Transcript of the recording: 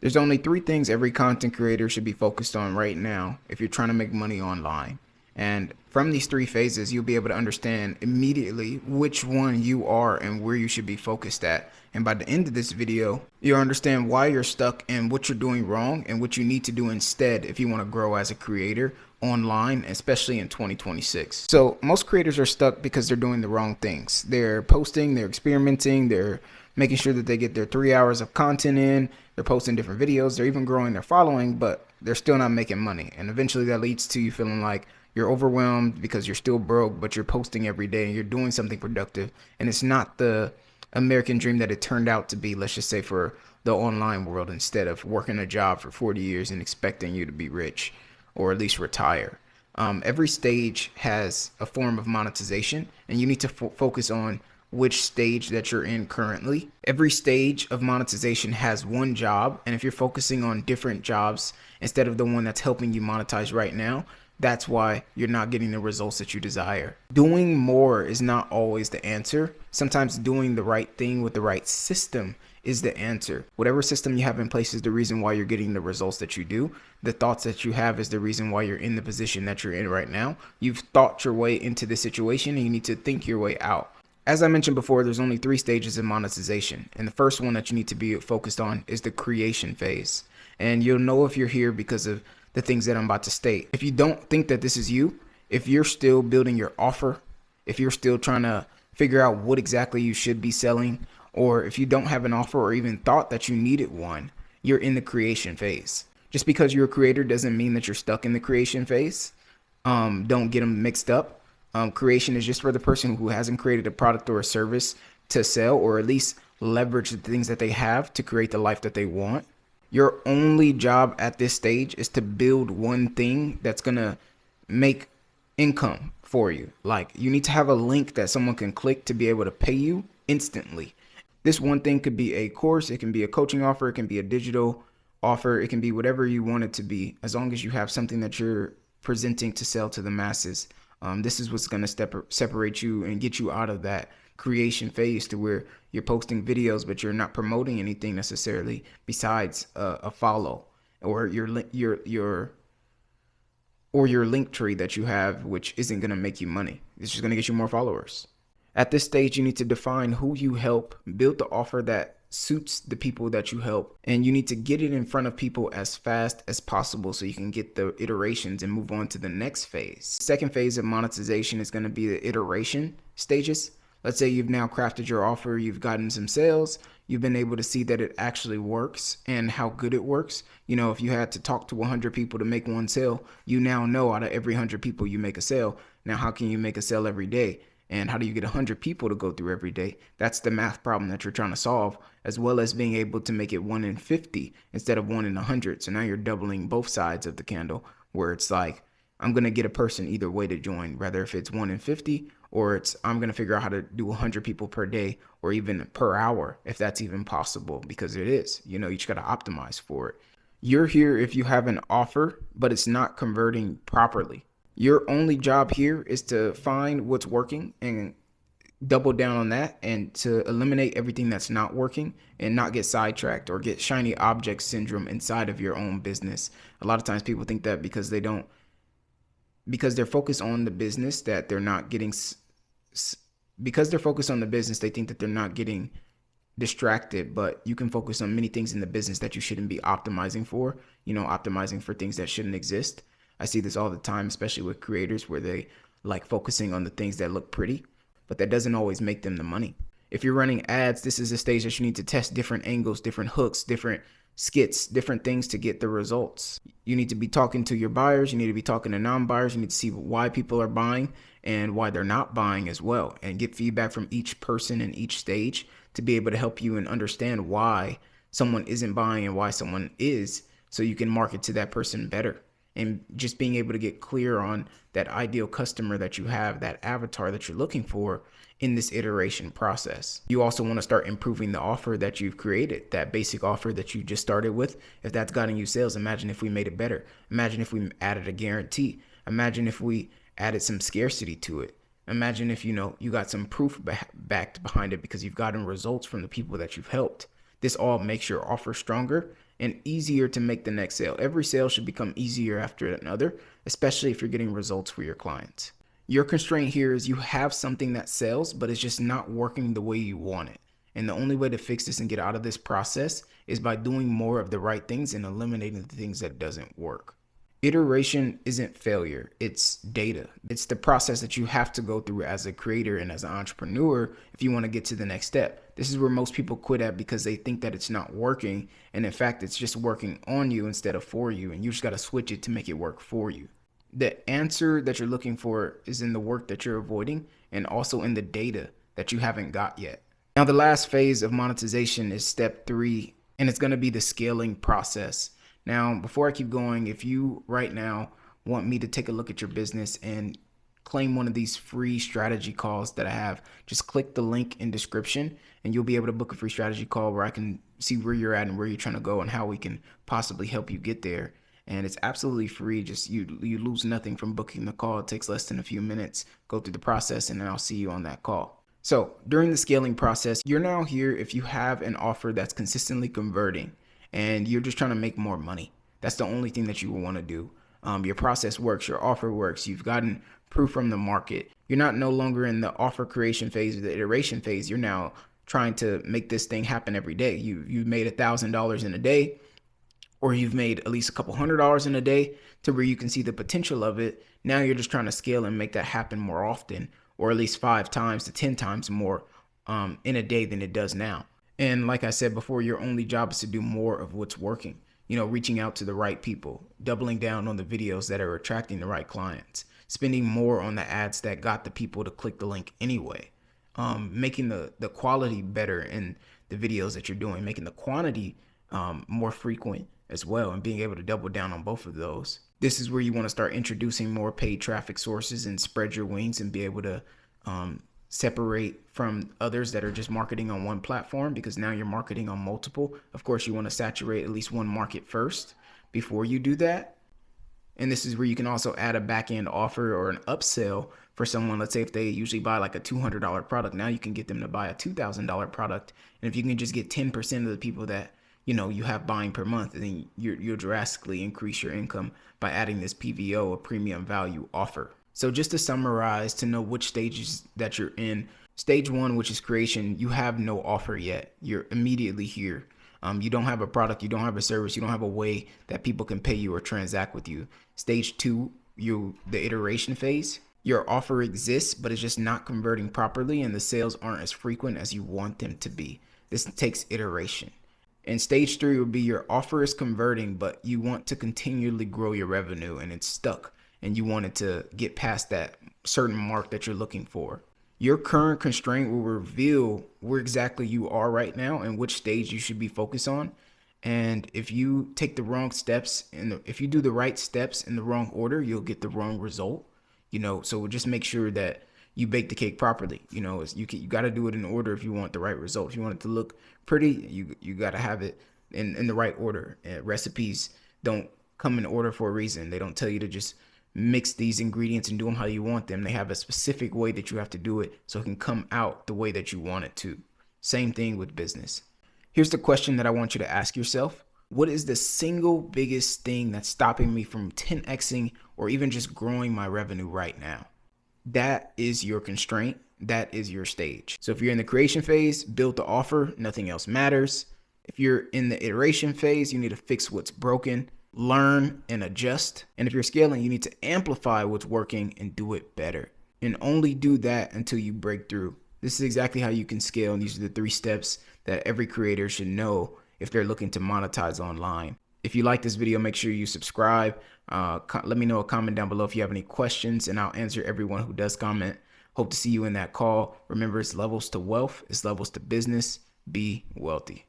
There's only three things every content creator should be focused on right now if you're trying to make money online. And from these three phases, you'll be able to understand immediately which one you are and where you should be focused at. And by the end of this video, you'll understand why you're stuck and what you're doing wrong and what you need to do instead if you want to grow as a creator online, especially in 2026. So most creators are stuck because they're doing the wrong things. They're posting, they're experimenting, they're making sure that they get their 3 hours of content in, they're posting different videos, they're even growing their following, but they're still not making money. And eventually that leads to you feeling like you're overwhelmed because you're still broke, but you're posting every day and you're doing something productive. And it's not the American dream that it turned out to be, let's just say, for the online world, instead of working a job for 40 years and expecting you to be rich or at least retire. Every stage has a form of monetization, and you need to focus on which stage that you're in currently. Every stage of monetization has one job, and if you're focusing on different jobs instead of the one that's helping you monetize right now, that's why you're not getting the results that you desire. Doing more is not always the answer. Sometimes doing the right thing with the right system is the answer. Whatever system you have in place is the reason why you're getting the results that you do. The thoughts that you have is the reason why you're in the position that you're in right now. You've thought your way into the situation and you need to think your way out. As I mentioned before, there's only three stages of monetization. And the first one that you need to be focused on is the creation phase. And you'll know if you're here because of the things that I'm about to state. If you don't think that this is you, if you're still building your offer, if you're still trying to figure out what exactly you should be selling, or if you don't have an offer or even thought that you needed one, you're in the creation phase. Just because you're a creator doesn't mean that you're stuck in the creation phase. Don't get them mixed up. Creation is just for the person who hasn't created a product or a service to sell, or at least leverage the things that they have to create the life that they want. Your only job at this stage is to build one thing that's going to make income for you. Like, you need to have a link that someone can click to be able to pay you instantly. This one thing could be a course, it can be a coaching offer, it can be a digital offer, it can be whatever you want it to be, as long as you have something that you're presenting to sell to the masses. This is what's going to separate you and get you out of that creation phase to where you're posting videos but you're not promoting anything necessarily besides a follow or your link tree that you have, which isn't going to make you money. It's just going to get you more followers. At this stage, you need to define who you help, build the offer that suits the people that you help, and you need to get it in front of people as fast as possible so you can get the iterations and move on to the next phase. Second phase of monetization is going to be the iteration stages. Let's say you've now crafted your offer, you've gotten some sales, you've been able to see that it actually works and how good it works. You know, if you had to talk to 100 people to make one sale, you now know out of every 100 people you make a sale. Now, how can you make a sale every day? And how do you get 100 people to go through every day? That's the math problem that you're trying to solve, as well as being able to make it 1 in 50 instead of 1 in 100. So now you're doubling both sides of the candle, where it's like, I'm going to get a person either way to join, whether if it's 1 in 50 or it's I'm going to figure out how to do 100 people per day or even per hour, if that's even possible, because it is. You know, you just got to optimize for it. You're here if you have an offer, but it's not converting properly. Your only job here is to find what's working and double down on that, and to eliminate everything that's not working and not get sidetracked or get shiny object syndrome inside of your own business. A lot of times people think that because they're focused on the business that they're not getting, because they're focused on the business, they think that they're not getting distracted, but you can focus on many things in the business that you shouldn't be optimizing for, optimizing for things that shouldn't exist. I see this all the time, especially with creators, where they like focusing on the things that look pretty, but that doesn't always make them the money. If you're running ads, this is a stage that you need to test different angles, different hooks, different skits, different things to get the results. You need to be talking to your buyers. You need to be talking to non-buyers. You need to see why people are buying and why they're not buying as well, and get feedback from each person in each stage to be able to help you and understand why someone isn't buying and why someone is, so you can market to that person better. And just being able to get clear on that ideal customer that you have, that avatar that you're looking for in this iteration process. You also want to start improving the offer that you've created, that basic offer that you just started with. If that's gotten you sales, imagine if we made it better. Imagine if we added a guarantee. Imagine if we added some scarcity to it. Imagine if, you got some proof backed behind it because you've gotten results from the people that you've helped. This all makes your offer stronger and easier to make the next sale. Every sale should become easier after another, especially if you're getting results for your clients. Your constraint here is you have something that sells, but it's just not working the way you want it. And the only way to fix this and get out of this process is by doing more of the right things and eliminating the things that doesn't work. Iteration isn't failure, it's data. It's the process that you have to go through as a creator and as an entrepreneur if you want to get to the next step. This is where most people quit at because they think that it's not working. And in fact, it's just working on you instead of for you. And you just got to switch it to make it work for you. The answer that you're looking for is in the work that you're avoiding and also in the data that you haven't got yet. Now, the last phase of monetization is step 3, and it's going to be the scaling process. Now, before I keep going, if you right now want me to take a look at your business and claim one of these free strategy calls that I have, just click the link in description and you'll be able to book a free strategy call where I can see where you're at and where you're trying to go and how we can possibly help you get there. And it's absolutely free. Just you lose nothing from booking the call. It takes less than a few minutes. Go through the process and then I'll see you on that call. So during the scaling process, you're now here if you have an offer that's consistently converting and you're just trying to make more money. That's the only thing that you will want to do. Your process works, your offer works, you've gotten proof from the market. You're not no longer in the offer creation phase or the iteration phase. You're now trying to make this thing happen every day. You've made $1,000 in a day, or you've made at least a couple $100s in a day to where you can see the potential of it. Now you're just trying to scale and make that happen more often, or at least 5 times to 10 times more in a day than it does now. And like I said before, your only job is to do more of what's working. Reaching out to the right people, doubling down on the videos that are attracting the right clients, spending more on the ads that got the people to click the link anyway, making the quality better in the videos that you're doing, making the quantity more frequent as well, and being able to double down on both of those. This is where you want to start introducing more paid traffic sources and spread your wings and be able to separate from others that are just marketing on one platform, because now you're marketing on multiple. Of course, you want to saturate at least one market first before you do that. And this is where you can also add a back-end offer or an upsell for someone. Let's say if they usually buy like a $200 product, now you can get them to buy a $2,000 product. And if you can just get 10% of the people that you have buying per month, then you'll drastically increase your income by adding this PVO, a premium value offer. So just to summarize, to know which stages that you're in, stage 1, which is creation, you have no offer yet. You're immediately here. You don't have a product, you don't have a service, you don't have a way that people can pay you or transact with you. Stage 2, the iteration phase. Your offer exists, but it's just not converting properly and the sales aren't as frequent as you want them to be. This takes iteration. And stage 3 would be your offer is converting, but you want to continually grow your revenue and it's stuck, and you wanted to get past that certain mark that you're looking for. Your current constraint will reveal where exactly you are right now and which stage you should be focused on. And if you take the wrong steps if you do the right steps in the wrong order, you'll get the wrong result. So just make sure that you bake the cake properly. You got to do it in order if you want the right result. If you want it to look pretty, you got to have it in the right order. Recipes don't come in order for a reason. They don't tell you to just mix these ingredients and do them how you want them. They have a specific way that you have to do it so it can come out the way that you want it to. Same thing with business. Here's the question that I want you to ask yourself. What is the single biggest thing that's stopping me from 10xing or even just growing my revenue right now? That is your constraint. That is your stage. So if you're in the creation phase, build the offer, nothing else matters. If you're in the iteration phase, you need to fix what's broken, learn and adjust. And if you're scaling, you need to amplify what's working and do it better. And only do that until you break through. This is exactly how you can scale. And these are the 3 steps that every creator should know if they're looking to monetize online. If you like this video, make sure you subscribe. Let me know a comment down below if you have any questions, and I'll answer everyone who does comment. Hope to see you in that call. Remember, it's levels to wealth. It's levels to business. Be wealthy.